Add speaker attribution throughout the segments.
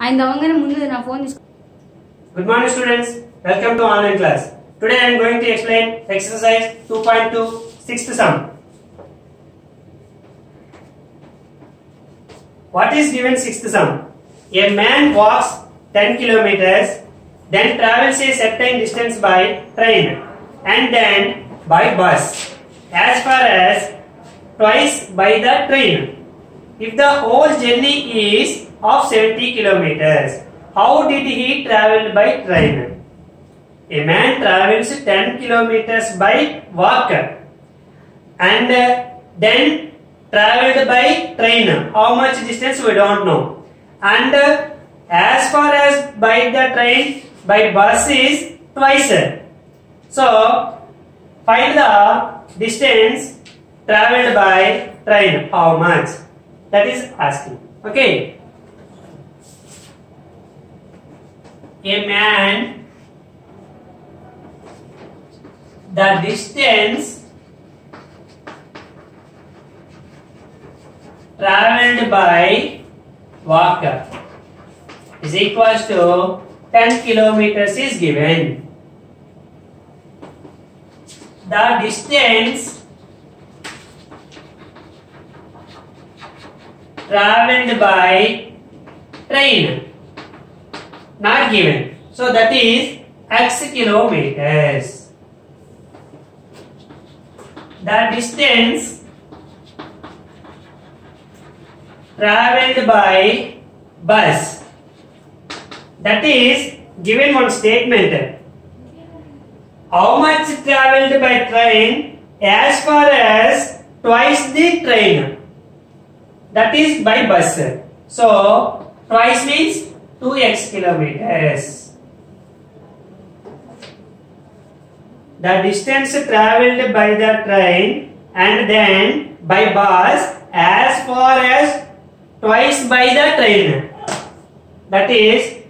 Speaker 1: ఆయన దవంగానే ముందు నా ఫోన్ తీసుకు.
Speaker 2: Good morning students, welcome to online class. Today I am going to explain exercise 2.2 sixth sum. What is given sixth sum? A man walks 10 kilometers, then travels a certain distance by train and then by bus as far as twice by the train. If the whole journey is of 70 kilometers, how did he travel by train? A man travels 10 kilometers by walk and then traveled by train. How much distance we don't know. And as far as by the train, by bus is twice. So find the distance traveled by train. How much? That is asking. Okay. A man, the distance traveled by walker is equals to 10 kilometers is given. The distance traveled by train not given, so that is x kilometers. The distance traveled by bus, that is given one statement. How much traveled by train? As far as twice the train, that is by bus. So twice means 2x kilometers. The distance traveled by the train and then by bus as far as twice by the train, that is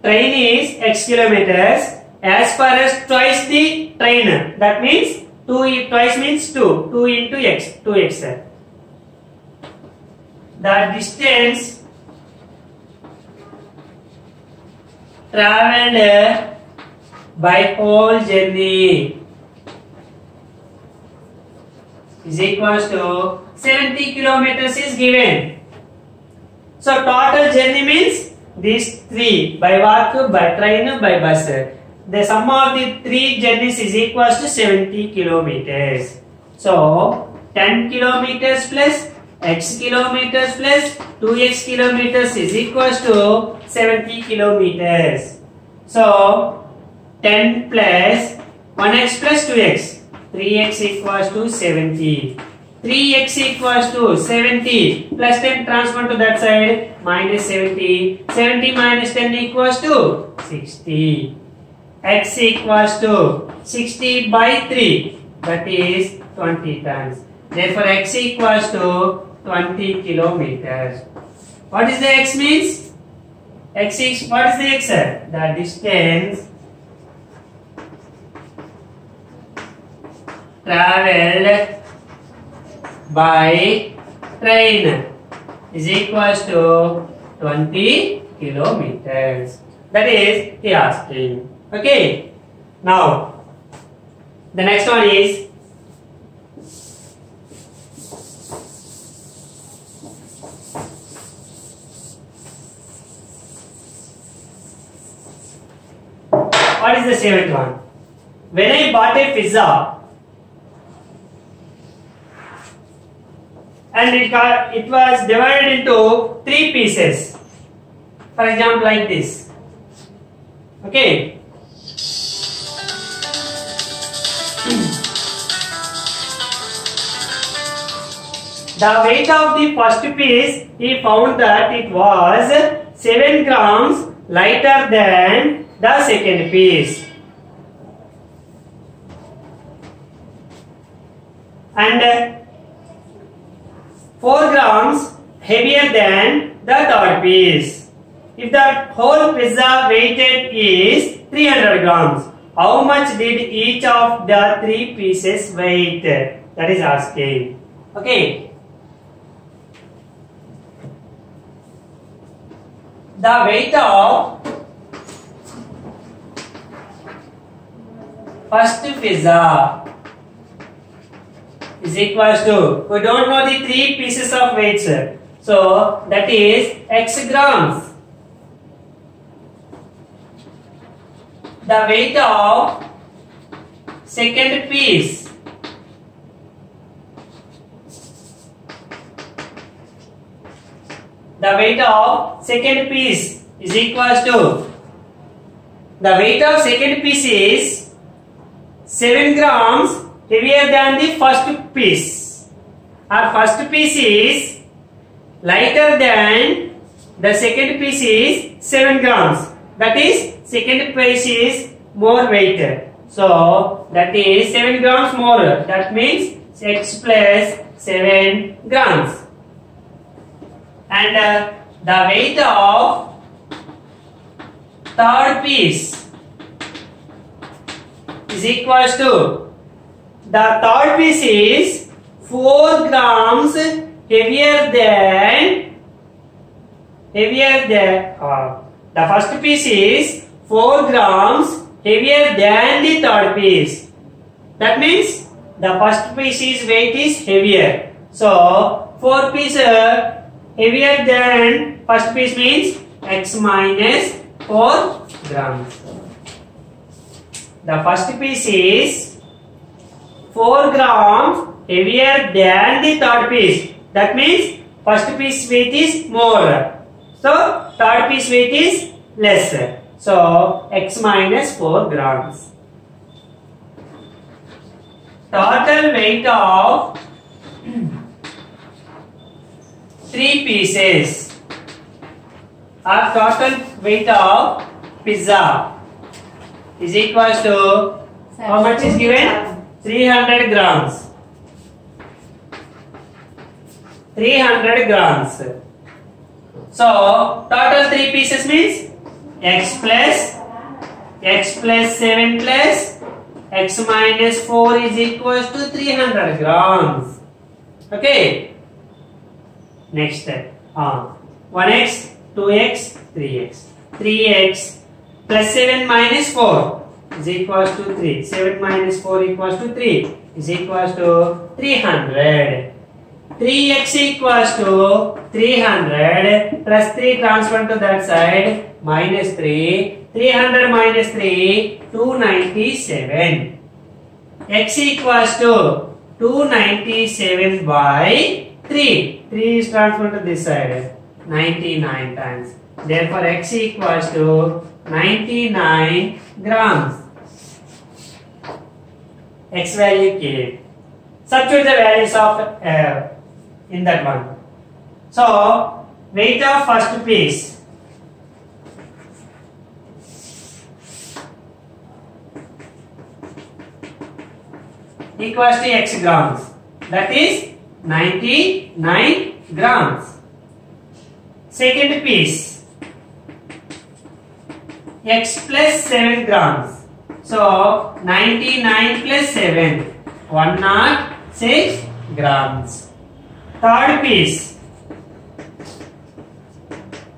Speaker 2: train is x kilometers, as far as twice the train, that means 2 twice means 2 into x, 2x. The distance traveled by whole journey is equals to 70 kilometers is given. So total journey means these three, by walk, by train, by bus. The sum of the three journeys is equals to 70 kilometers. So 10 kilometers plus x kilometers plus 2x kilometers is equals to 70 kilometers. So 10 plus 1x plus 2x, 3x equals to 70. 3x equals to 70 plus 10 transfer to that side, minus 70. 70 minus 10 equals to 60. X equals to 60 by 3, that is 20 tons. Therefore x equals to 20 kilometers. What is the x means? X is, what is the x? The distance traveled by train is equals to 20 kilometers. That is he asking. Okay. Now the next one is what is the seventh one? When I bought a pizza and it was divided into 3 pieces, for example like this. Okay. The weight of the first piece, he found that it was 7 grams lighter than the second piece and 4 grams heavier than the third piece. If the whole pizza weighted is 300 grams, how much did each of the 3 pieces weight? That is asking. Okay. the weight of first pizza is equals to, we don't know the three pieces of weights, so that is x grams. The weight of second piece is equals to, the weight of second piece is 7 grams heavier than the first piece. Our first piece is lighter than the second piece is 7 grams. That is, second piece is more weighted. So that is 7 grams more. That means x plus 7 grams. And the weight of third piece is equals to, the third piece is 4 grams heavier than the first piece is 4 grams heavier than the third piece. That means the first piece's weight is heavier. So 4 piece heavier than first piece means x minus 4 grams. The first piece is 4 grams heavier than the third piece. That means first piece weight is more. So third piece weight is less. So x minus 4 grams. Total weight of 3 pieces, or total weight of pizza is equals to, how much is given? 300 grams. 300 grams. So total 3 pieces means x plus 7 plus x minus 4 is equals to 300 grams. Okay. Next step. 1x, 2x, 3x. 3x plus 7 minus 4 is equals to 3. 7 minus 4 equals to 3 is equals to 300. 3x equals to 300 plus 3 transfer to that side, minus 3. 300 minus 3, 297. X equals to 297 by 3. 3 is transferred to this side, 99 times. Therefore, x equals to 99 grams. X value k. Substitute the values of in that one. So, weight of first piece equals to x grams. That is 99 grams. Second piece, x plus 7 grams. So 99 plus 7, 106 grams. Third piece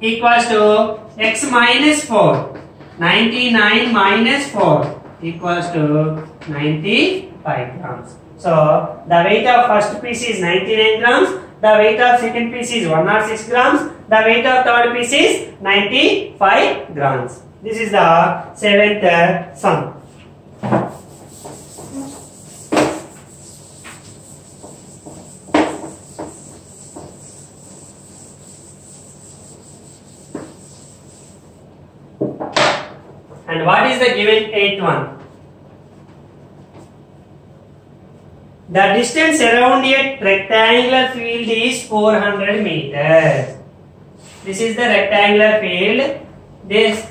Speaker 2: equals to x minus 4. 99 minus 4 equals to 95 grams. So the weight of first piece is 99 grams. The weight of second piece is 106 grams. The weight of third piece is 95 grams. This is the 7th sum. And what is the given 8th one? The distance around a rectangular field is 400 meters. This is the rectangular field. This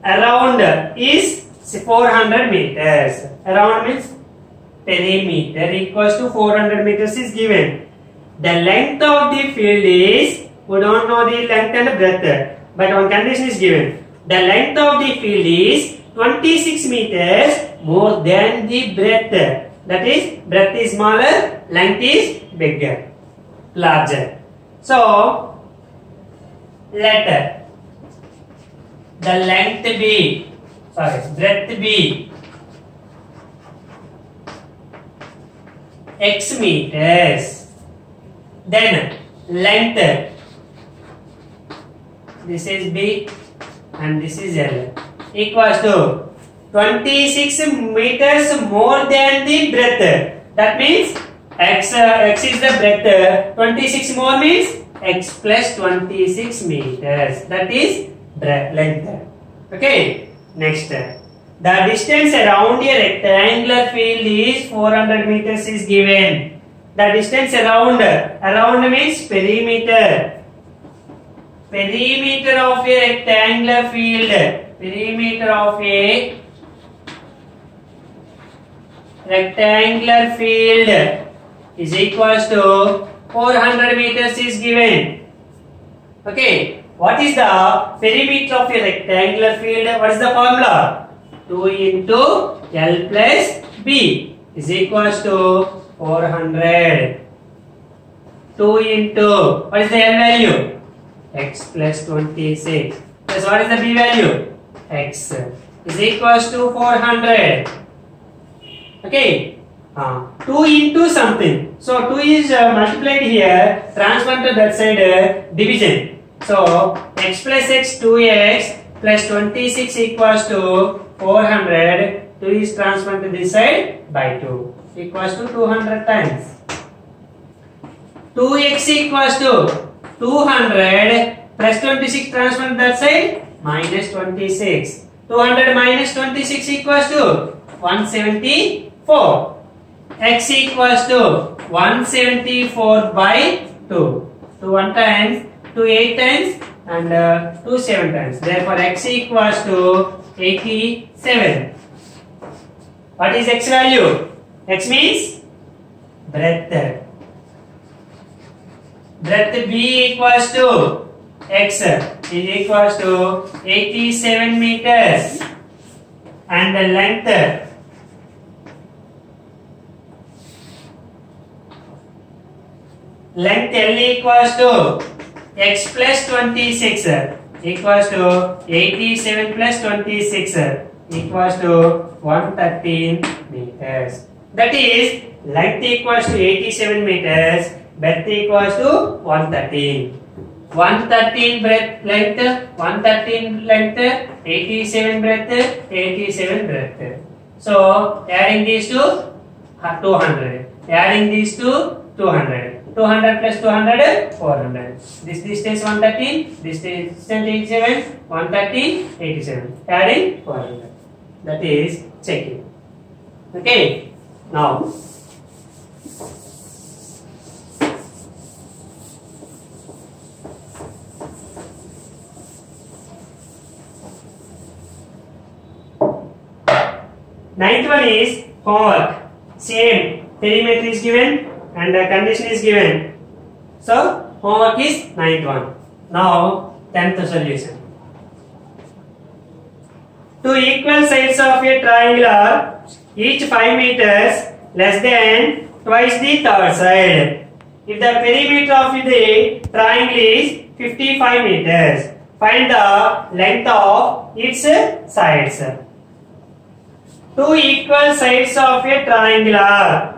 Speaker 2: around is 400 meters. Around means perimeter equals to 400 meters is given. The length of the field is, we don't know the length and breadth, but one condition is given. The length of the field is 26 meters more than the breadth. That is, breadth is smaller, length is bigger. larger. So let the length be, breadth be x meters. Then length, this is B and this is L, equals to 26 meters more than the breadth. That means x is the breadth, 26 more means x plus 26 meters. That is length. Okay. Next, the distance around a rectangular field is 400 meters is given. The distance around means perimeter. Perimeter of a rectangular field. Perimeter of a rectangular field is equals to 400 meters is given. Okay. What is the perimeter of a rectangular field? What is the formula? 2 into L plus B is equals to 400. 2 into, what is the L value? X plus 26. Plus what is the B value? X is equals to 400. Okay. 2 into something. So 2 is multiplied here, transferred to that side, division. So x plus x, 2x plus 26 equals to 400. 2 is transferred to this side by 2 equals to 200 times. 2x equals to 200 plus 26 transferred to that side minus 26. 200 minus 26 equals to 174. X equals to 174 by 2. 2 1 times, 2 8 times and 2 7 times. Therefore, x equals to 87. What is x value? X means breadth. Breadth B equals to x is equals to 87 meters. And the length L equals to x plus 26 equals to 87 plus 26 equals to 113 meters. That is, length equals to 87 meters, breadth equals to 113. 113 breadth length, 113 length, 87 breadth, 87 breadth. So adding these to 200. Adding these to 200. 200 plus 200, 400. This distance 113, this distance 87, 113, 87. Adding 400. That is checking. Okay. Now, ninth one is homework. Same perimeter is given and the condition is given. So homework is ninth one. Now 10th solution. Two equal sides of a triangle are each 5 meters less than twice the third side. If the perimeter of the triangle is 55 meters, find the length of its sides. Two equal sides of a triangle are.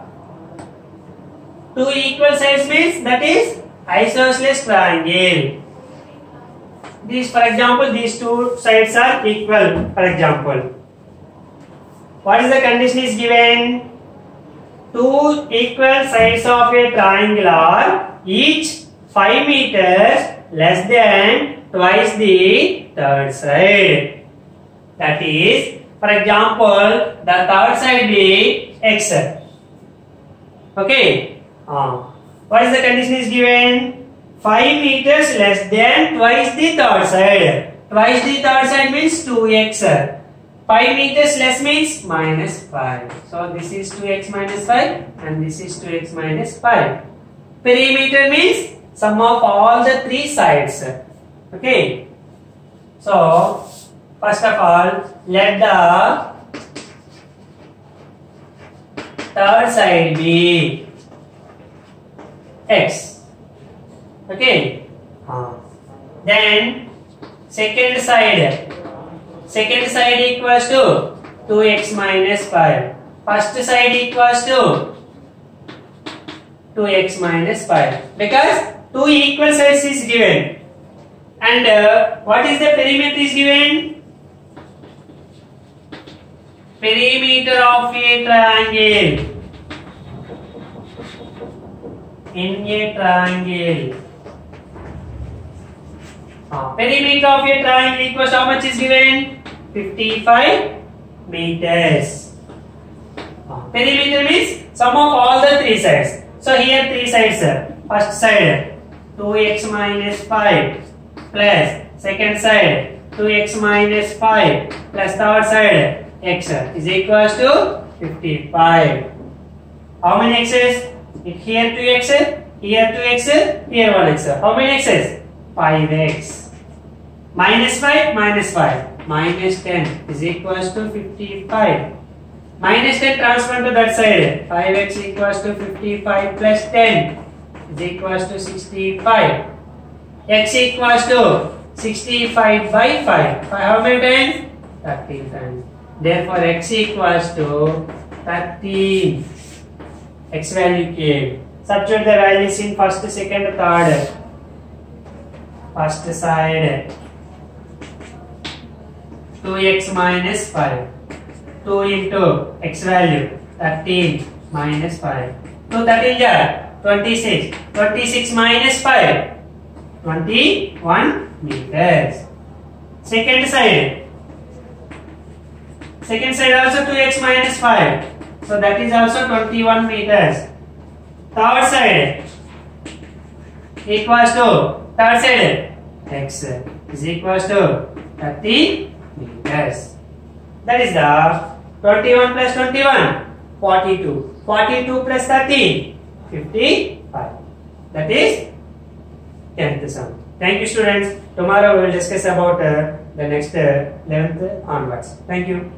Speaker 2: Two equal sides means that is isosceles triangle. These, for example, these two sides are equal. For example, what is the condition is given? Two equal sides of a triangle are each 5 meters less than twice the third side. That is, for example, the third side be x. Okay. What is the condition is given? 5 meters less than twice the third side. Twice the third side means 2x. 5 meters less means minus 5. So this is 2x minus 5 and this is 2x minus 5. Perimeter means sum of all the three sides. Okay. So first of all, let the third side be x. Okay. Then second side equals to 2x minus 5. First side equals to 2x minus 5 because two equal sides is given. And what is the perimeter is given? Perimeter of a triangle. In a triangle. Perimeter of a triangle equals how much is given? 55 meters. Perimeter means sum of all the three sides. So here three sides. First side 2x minus 5 plus second side 2x minus 5 plus third side x is equals to 55. How many x's? Here 2x, here 2x, here 1x. How many x's? 5x. Minus 5, minus 5. Minus 10 is equals to 55. Minus 10 transfer to that side. 5x equals to 55 plus 10 is equals to 65. X equals to 65 by 5. How many times? 13 times. Therefore, x equals to 13. X value came. Substitute the values in first, second, third. First side 2x minus 5. 2 into x value 13 minus 5. 2 13 jar 26. 26 minus 5 21 meters. Second side also 2x minus 5. So that is also 21 meters. Third side equals to third side x is equals to 30 meters. That is the 21 plus 21 42. 42 plus 13 55. That is 10th sum. Thank you, students. Tomorrow we will discuss about the next 11th onwards. Thank you.